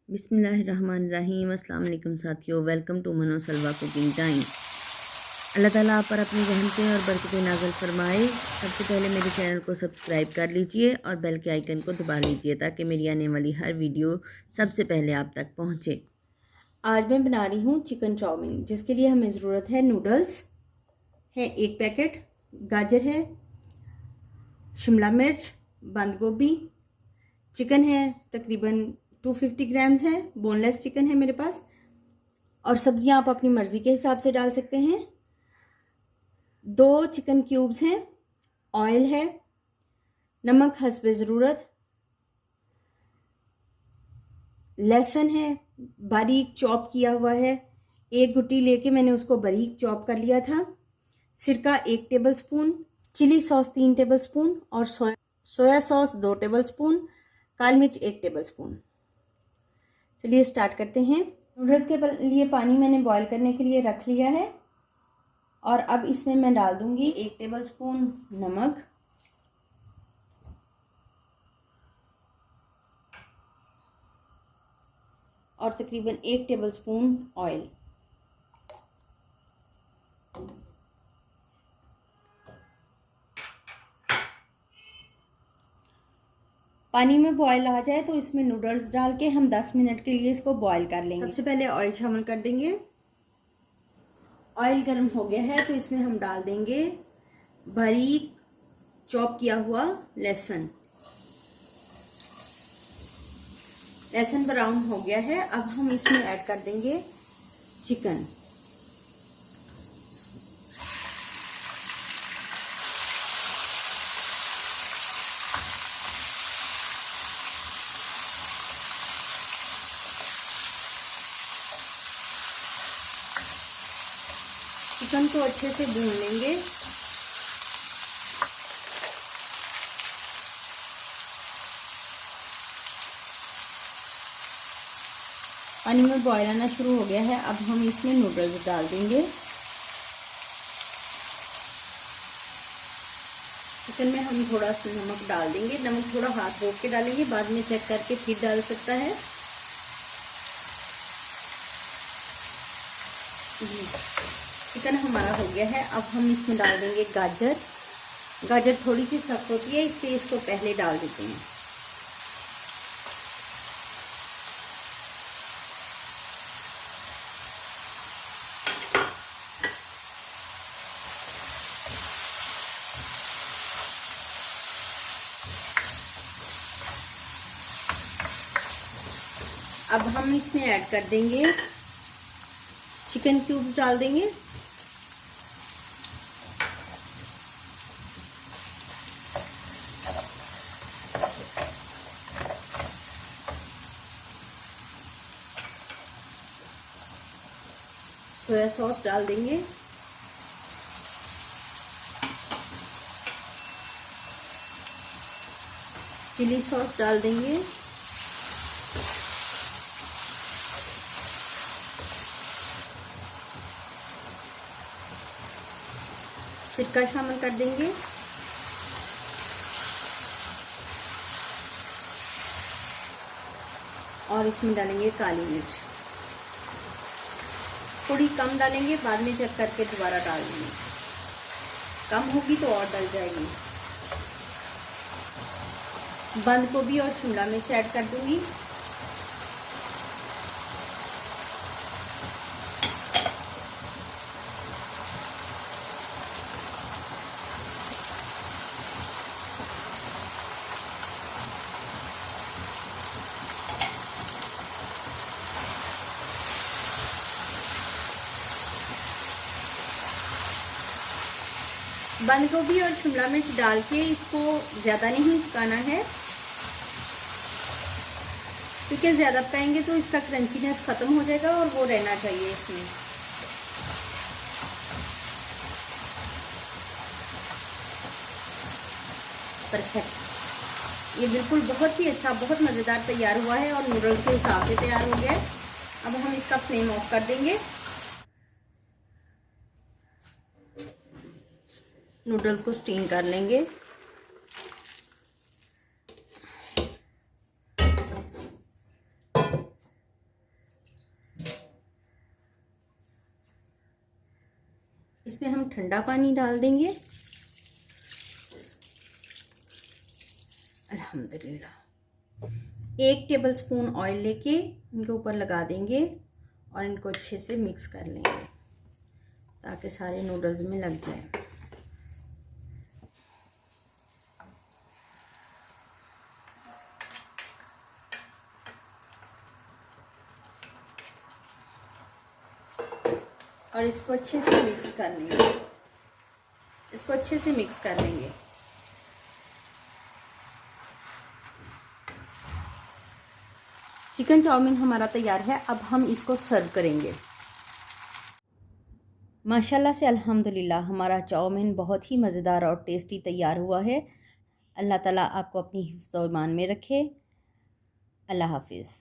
बिस्मिल्लाहिर्रहमानिर्रहीम। अस्सलाम वालेकुम साथियों, वेलकम टू मनो सलवा कुकिंग टाइम। अल्लाह ताला आप पर अपनी रहमतें और बरकतें नाज़िल फरमाए। सबसे पहले मेरे चैनल को सब्सक्राइब कर लीजिए और बेल के आइकन को दबा लीजिए ताकि मेरी आने वाली हर वीडियो सबसे पहले आप तक पहुँचे। आज मैं बना रही हूँ चिकन चाउमीन, जिसके लिए हमें ज़रूरत है नूडल्स है 1 पैकेट, गाजर है, शिमला मिर्च, बंद गोभी, चिकन है तकरीबन 250 ग्राम्स है, बोनलेस चिकन है मेरे पास। और सब्जियां आप अपनी मर्ज़ी के हिसाब से डाल सकते हैं। 2 चिकन क्यूब्स हैं, ऑयल है, नमक हस्बे ज़रूरत, लहसुन है बारीक चॉप किया हुआ है, 1 गुट्टी लेके मैंने उसको बारीक चॉप कर लिया था। सिरका 1 टेबलस्पून, चिली सॉस 3 टेबलस्पून और सोया सॉस 2 टेबलस्पून, काली मिर्च 1 टेबलस्पून। चलिए स्टार्ट करते हैं। नूडल्स के लिए पानी मैंने बॉईल करने के लिए रख लिया है और अब इसमें मैं डाल दूंगी 1 टेबलस्पून नमक, और तकरीबन 1 टेबलस्पून ऑयल। पानी में बॉयल आ जाए तो इसमें नूडल्स डाल के हम 10 मिनट के लिए इसको बॉयल कर लेंगे। सबसे पहले ऑयल शामिल कर देंगे। ऑयल गर्म हो गया है तो इसमें हम डाल देंगे बारीक चॉप किया हुआ लहसुन। लहसुन ब्राउन हो गया है, अब हम इसमें ऐड कर देंगे चिकन। चिकन को अच्छे से भून लेंगे। पानी में बॉयल आना शुरू हो गया है, अब हम इसमें नूडल्स डाल देंगे। चिकन में हम थोड़ा सा नमक डाल देंगे। नमक थोड़ा हाथ रोक के डालेंगे, बाद में चेक करके फिर डाल सकता है। चिकन हमारा हो गया है, अब हम इसमें डाल देंगे गाजर। गाजर थोड़ी सी सख्त होती है इसलिए इसको पहले डाल देते हैं। अब हम इसमें ऐड कर देंगे चिकन क्यूब्स, डाल देंगे। सोया सॉस डाल देंगे। चिली सॉस डाल देंगे। सिरका शामिल कर देंगे। और इसमें डालेंगे काली मिर्च, थोड़ी कम डालेंगे, बाद में चेक करके दोबारा डाल देंगे। कम होगी तो और डल जाएगी। बंद गोभी और शिमला मिर्च ऐड कर दूंगी। बंद गोभी और शिमला मिर्च डाल के इसको ज़्यादा नहीं पकाना है, क्योंकि ज़्यादा पकाएंगे तो इसका क्रंचीनेस ख़त्म हो जाएगा और वो रहना चाहिए इसमें। परफेक्ट, ये बिल्कुल बहुत ही अच्छा, बहुत मज़ेदार तैयार हुआ है और नूडल्स के हिसाब से तैयार हो गया है। अब हम इसका फ्लेम ऑफ कर देंगे। नूडल्स को स्टीम कर लेंगे। इसमें हम ठंडा पानी डाल देंगे। अल्हम्दुलिल्लाह। 1 टेबलस्पून ऑयल लेके इनके ऊपर लगा देंगे और इनको अच्छे से मिक्स कर लेंगे ताकि सारे नूडल्स में लग जाए। और इसको अच्छे से मिक्स कर लेंगे। इसको अच्छे से मिक्स कर लेंगे। चिकन चाउमीन हमारा तैयार है। अब हम इसको सर्व करेंगे। माशाल्लाह से अल्हम्दुलिल्लाह हमारा चाउमीन बहुत ही मज़ेदार और टेस्टी तैयार हुआ है। अल्लाह ताला आपको अपनी हिफ्ज़ और ईमान में रखे। अल्लाह हाफ़िज़।